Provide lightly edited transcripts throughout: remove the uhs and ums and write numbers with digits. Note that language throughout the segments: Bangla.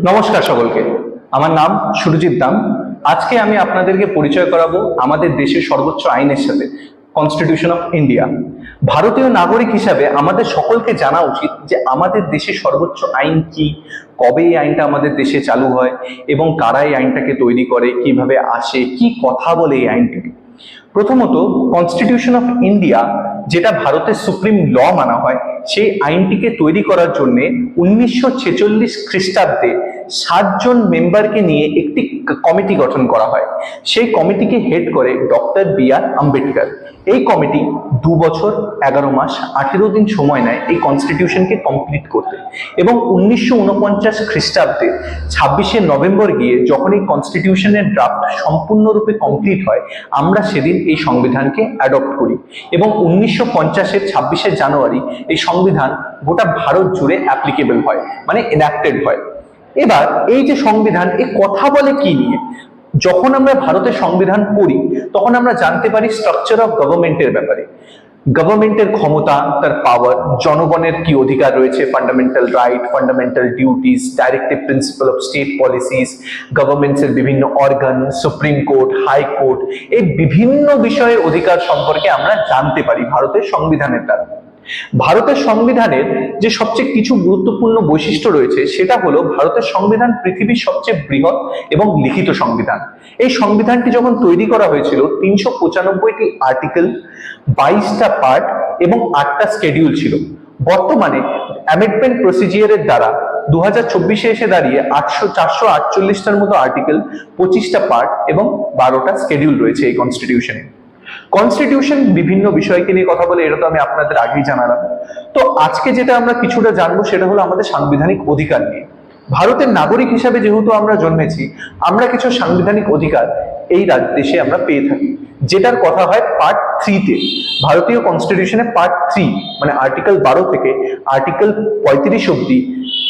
নমস্কার সকলকে। আমার নাম সুরজিৎ দাম। আজকে আমি আপনাদেরকে পরিচয় করাবো আমাদের দেশের সর্বোচ্চ আইনের সাথে, কনস্টিটিউশন অফ ইন্ডিয়া। ভারতীয় নাগরিক হিসাবে আমাদের সকলকে জানা উচিত যে আমাদের দেশের সর্বোচ্চ আইন কি, কবে এই আইনটা আমাদের দেশে চালু হয় এবং কারা এই আইনটাকে তৈরি করে, কিভাবে আসে, কি কথা বলে এই আইনটাকে। প্রথমত, কনস্টিটিউশন অফ ইন্ডিয়া যেটা ভারতের সুপ্রিম ল মানা হয়, সেই আইনটিকে তৈরি করার জন্য 1946 খ্রিস্টাব্দে 7 জন মেম্বারকে নিয়ে একটি কমিটি গঠন করা হয়। সেই কমিটিকে হেড করে ডক্টর বি.আর. আম্বেদকর। এই কমিটি 2 বছর 11 মাস 18 দিন সময় নেয় এই কনস্টিটিউশনকে কমপ্লিট করতে, এবং 1949 খ্রিস্টাব্দে 26শে নভেম্বর গিয়ে যখন এই কনস্টিটিউশনের ড্রাফট সম্পূর্ণরূপে কমপ্লিট হয়, আমরা সেদিন এই সংবিধানকে অ্যাডপ্ট করি এবং 1950-এর 26শে জানুয়ারি এই সংবিধান গোটা ভারত জুড়ে অ্যাপ্লিকেবল হয়, মানে এনাক্টেড হয়। এবার এই যে সংবিধান, এ কথা বলে কি নিয়ে? যখন আমরা ভারতের সংবিধান পড়ি তখন আমরা জানতে পারি স্ট্রাকচার অফ গভর্নমেন্টের ব্যাপারে। গভর্নমেন্টের ক্ষমতা, তার পাওয়ার, জনগণের কি অধিকার রয়েছে, fundamental right, fundamental duties, directive principle of state policies, গভর্নমেন্টসের বিভিন্ন organ, supreme court, high court, এই বিভিন্ন বিষয়ের অধিকার সম্পর্কে আমরা জানতে পারি ভারতের সংবিধানের দ্বারা। ভারতের সংবিধানের যে সবচেয়ে কিছু গুরুত্বপূর্ণ বৈশিষ্ট্য রয়েছে সেটা হলো ভারতের সংবিধান পৃথিবীর সবচেয়ে বৃহৎ এবং লিখিত সংবিধান। এই সংবিধানটি যখন তৈরি করা হয়েছিল 395টি আর্টিকেল, 22টা পার্ট এবং 8টা স্কেডিউল ছিল। বর্তমানে অ্যামেন্ডমেন্ট প্রসিজিয়ারের দ্বারা 2024-এ এসে দাঁড়িয়ে 448টার মতো আর্টিকেল, 25টা পার্ট এবং 12টা স্কেডিউল রয়েছে এই কনস্টিটিউশনে। কনস্টিটিউশন বিভিন্ন বিষয়কে নিয়ে কথা বলে, এটা তো আমি আপনাদের আগেই জানালাম। তো আজকে যেটা আমরা কিছুটা জানবো সেটা হলো আমাদের সাংবিধানিক অধিকার নিয়ে। ভারতের নাগরিক হিসাবে যেহেতু আমরা জন্মেছি, আমরা কিছু সাংবিধানিক অধিকার এই দেশে আমরা পেয়ে থাকি, যেটার কথা হয় পার্ট 3-তে। ভারতীয় কনস্টিটিউশনে পার্ট 3 মানে আর্টিকেল 12 থেকে আর্টিকেল 35 অব্দি,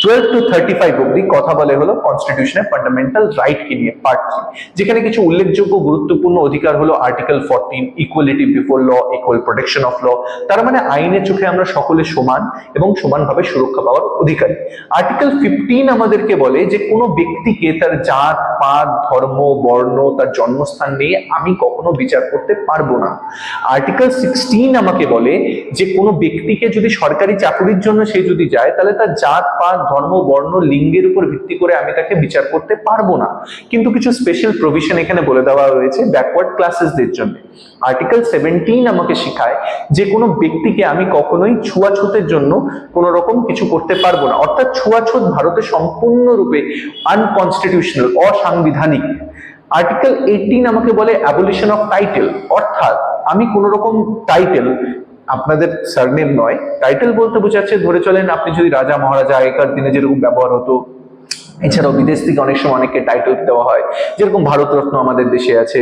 12 to 35 অব্দি কথা বলে হলো কনস্টিটিউশনের ফান্ডামেন্টাল রাইট কে নিয়ে পার্ট 3, যেখানে কিছু উল্লেখযোগ্য গুরুত্বপূর্ণ অধিকার হলো article 14, equality before law, equal protection of law. তার মানে আইনের চোখে আমরা সকলে সমান এবং সমানভাবে সুরক্ষা পাওয়ার অধিকারী। আর্টিকেল 15 আমাদেরকে বলে যে কোনো ব্যক্তিকে তার জাত, পাত, ধর্ম, বর্ণ, তার জন্মস্থান নিয়ে আমি কখনো বিচার করতে পারবো না। আর্টিকেল 16 আমাকে বলে যে কোনো ব্যক্তিকে যদি সরকারি চাকরির জন্য সে যদি যায়, তাহলে তার জাত, পাত, ধর্ম, বর্ণ, লিঙ্গের উপর ভিত্তি করে আমি তাকে বিচার করতে পারবো না, কিন্তু কিছু স্পেশাল প্রভিশন এখানে বলে দেওয়া হয়েছে ব্যাকওয়ার্ড ক্লাসেসদের জন্য। আর্টিকেল 17 আমাকে শেখায় যে কোনো ব্যক্তিকে আমি কখনোই ছুয়াছুতের জন্য কোনো রকম কিছু করতে পারবো না, অর্থাৎ ছুয়াছুত ভারতে সম্পূর্ণরূপে আনকনস্টিটিউশনাল, অসাংবিধানিক। আর্টিকেল 18 আমাকে বলে অ্যাবলিশন অফ টাইটেল, অর্থাৎ আমি কোন রকম টাইটেল, আপনাদের সারনেম নয়, টাইটেল বলতে বোঝাচ্ছে ধরে চলেন আপনি যদি রাজা মহারাজা, আগেকার দিনে যেরকম ব্যবহার হতো, এছাড়াও বিদেশ থেকে অনেক সময় অনেককে টাইটেল দেওয়া হয়, যেরকম ভারতরত্ন আমাদের দেশে আছে,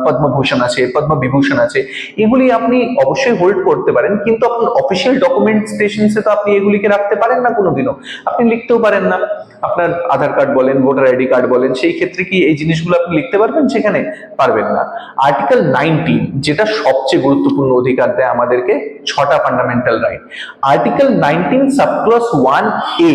পদ্মভূষণ আছে, পদ্মবিভূষণ আছে, এগুলি আপনি অবশ্যই হোল্ড করতে পারেন, কিন্তু আপনার অফিসিয়াল ডকুমেন্টেশনসে তো আপনি এগুলিকে রাখতে পারেন না কোনোদিনও, আপনি লিখতেও পারেন না। আপনার আধার কার্ড বলেন, ভোটার আইডি কার্ড বলেন, সেই ক্ষেত্রে কি এই জিনিসগুলো আপনি লিখতে পারবেন? সেখানে পারবেন না। আর্টিকেল 19 যেটা সবচেয়ে গুরুত্বপূর্ণ অধিকার দেয় আমাদেরকে, 6টা fundamental right. Article 19 subclause 1A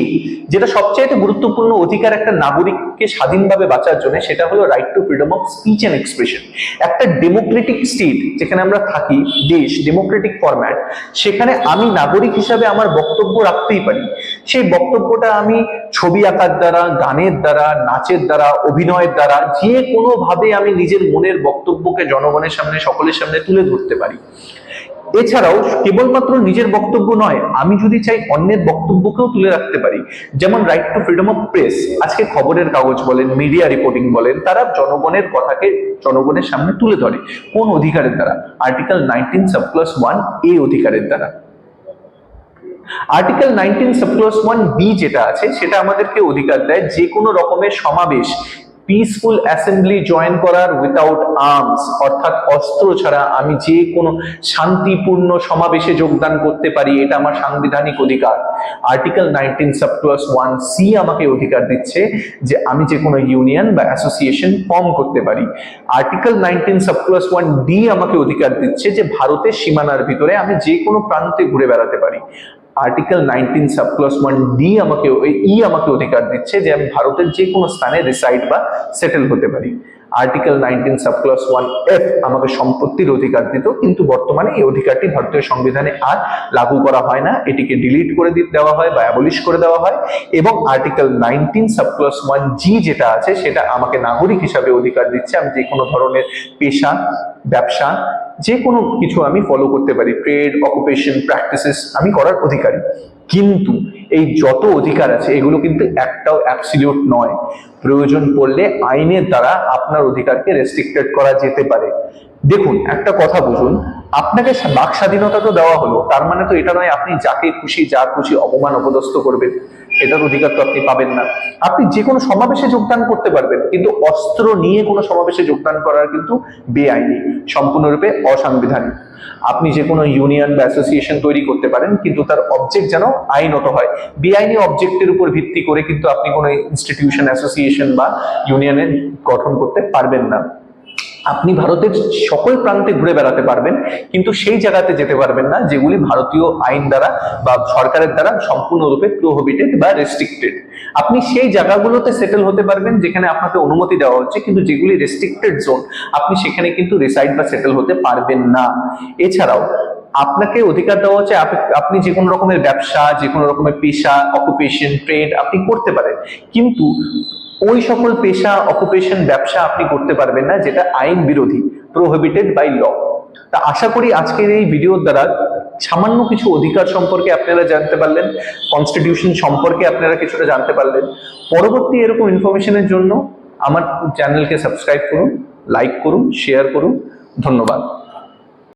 যেটা সবচেয়ে গুরুত্বপূর্ণ অধিকার একটা নাগরিককে স্বাধীনভাবে বাঁচার জন্য, সেটা হলো right to freedom of speech and expression. একটা ডেমোক্রেটিক স্টেট যেখানে আমরা থাকি, দেশ ডেমোক্রেটিক ফরম্যাট, সেখানে আমি নাগরিক হিসাবে আমার বক্তব্য রাখতেই পারি। সেই বক্তব্যটা আমি ছবি আঁকার দ্বারা, গানের দ্বারা, নাচের দ্বারা, অভিনয়ের দ্বারা, যে কোনো ভাবে আমি নিজের মনের বক্তব্যকে জনগণের সামনে, সকলের সামনে তুলে ধরতে পারি। এছাড়াও কেবলমাত্র নিজের বক্তব্য নয়, আমি যদি চাই অন্যের বক্তব্যকেও তুলে রাখতে পারি। যেমন right to freedom of press, আজকে খবরের কাগজ বলেন, মিডিয়া রিপোর্টিং বলেন, তারা জনগণের কথাকে জনগণের সামনে তুলে ধরে। কোন অধিকারের দ্বারা? আর্টিকেল 19 সাবক্লস 1A অধিকারের দ্বারা। আর্টিকেল 19 সাবক্লস 1B যেটা আছে, সেটা আমাদেরকে অধিকার দেয় যে কোনো রকমের সমাবেশ, পিসফুল অ্যাসেম্বলি জয়েন করার উইথাউট আর্মস, অর্থাৎ অস্ত্র ছাড়া আমি যে কোনো শান্তিপূর্ণ সমাবেশে যোগদান করতে পারি, এটা আমার সাংবিধানিক অধিকার। আর্টিকেল 19 সাবক্লস 1C আমাকে অধিকার দিচ্ছে যে আমি যে কোনো ইউনিয়ন বা অ্যাসোসিয়েশন ফর্ম করতে পারি। আর্টিকেল 19 সাবক্লস 1D আমাকে অধিকার দিচ্ছে যে ভারতের সীমানার ভিতরে আমি যে কোনো প্রান্তে ঘুরে বেড়াতে পারি। আর্টিকেল 19 সাবক্লস 1D আমাকে আমাকে অধিকার দিচ্ছে যে আমি ভারতের যে কোনো স্থানে রিসাইড বা সেটেল হতে পারি। আর্টিকেল 19 সাবক্লস 1F আমাকে সম্পত্তির অধিকার দিত, কিন্তু বর্তমানে এই অধিকারটি ভারতীয় সংবিধানে আর লাগু করা হয় না, এটিকে ডিলিট করে দেওয়া হয় বা অ্যাবলিশ করে দেওয়া হয়। এবং আর্টিকেল 19 সাবক্লস 1G যেটা আছে সেটা আমাকে নাগরিক হিসাবে অধিকার দিচ্ছে আমি যে কোনো ধরনের পেশা, ব্যবসা, যে কোনো কিছু আমি ফলো করতে পারি, ট্রেড, অকুপেশন, প্র্যাকটিসেস আমি করার অধিকারী। কিন্তু এই যত অধিকার আছে এগুলো কিন্তু একটাও অ্যাবসলিউট নয়। প্রয়োজন পড়লে আইনের দ্বারা আপনার অধিকারকে রেস্ট্রিক্টেড করা যেতে পারে। দেখুন, একটা কথা বুঝুন, আপনাকে বাক স্বাধীনতা তো দেওয়া হলো, তার মানে তো এটা নয় আপনি যাকে খুশি যা খুশি অপমান অপদস্থ করবেন, এটার অধিকার তো আপনি পাবেন না। আপনি যে কোনো সমাবেশে যোগদান করতে পারবেন, কিন্তু অস্ত্র নিয়ে কোনো সমাবেশে যোগদান করার কিন্তু বেআইনি, সম্পূর্ণরূপে অসাংবিধানিক। আপনি যে কোনো ইউনিয়ন বা অ্যাসোসিয়েশন তৈরি করতে পারেন, কিন্তু তার অবজেক্ট যেন আইনত হয়। বেআইনি অবজেক্টের উপর ভিত্তি করে কিন্তু আপনি কোনো ইনস্টিটিউশন, অ্যাসোসিয়েশন বা ইউনিয়নের গঠন করতে পারবেন না। আপনি ভারতের সকল প্রান্তে ঘুরে বেড়াতে পারবেন, কিন্তু সেই জায়গাতে যেতে পারবেন না যেগুলি ভারতীয় আইন দ্বারা বা সরকারের দ্বারা সম্পূর্ণরূপে প্রোহিবিটেড বা রেস্ট্রিক্টেড। আপনি সেই জায়গাগুলোতে সেটেল হতে পারবেন যেখানে আপনাকে অনুমতি দেওয়া হচ্ছে, কিন্তু যেগুলি রেস্ট্রিক্টেড জোন আপনি সেখানে কিন্তু রিসাইড বা সেটেল হতে পারবেন না। এছাড়াও আপনাকে অধিকার দেওয়া হচ্ছে আপনি যে কোনো রকমের ব্যবসা, যে কোনো রকমের পেশা, অকুপেশন, ট্রেড আপনি করতে পারেন, কিন্তু ওই সকল পেশা, অকুপেশন, ব্যবসা আপনি করতে পারবেন না যেটা আইন বিরোধী, প্রোহিবিটেড বাই ল। তা আশা করি আজকের এই ভিডিওর দ্বারা সামান্য কিছু অধিকার সম্পর্কে আপনারা জানতে পারলেন, কনস্টিটিউশন সম্পর্কে আপনারা কিছুটা জানতে পারলেন। পরবর্তী এরকম ইনফরমেশনের জন্য আমার চ্যানেলকে সাবস্ক্রাইব করুন, লাইক করুন, শেয়ার করুন। ধন্যবাদ।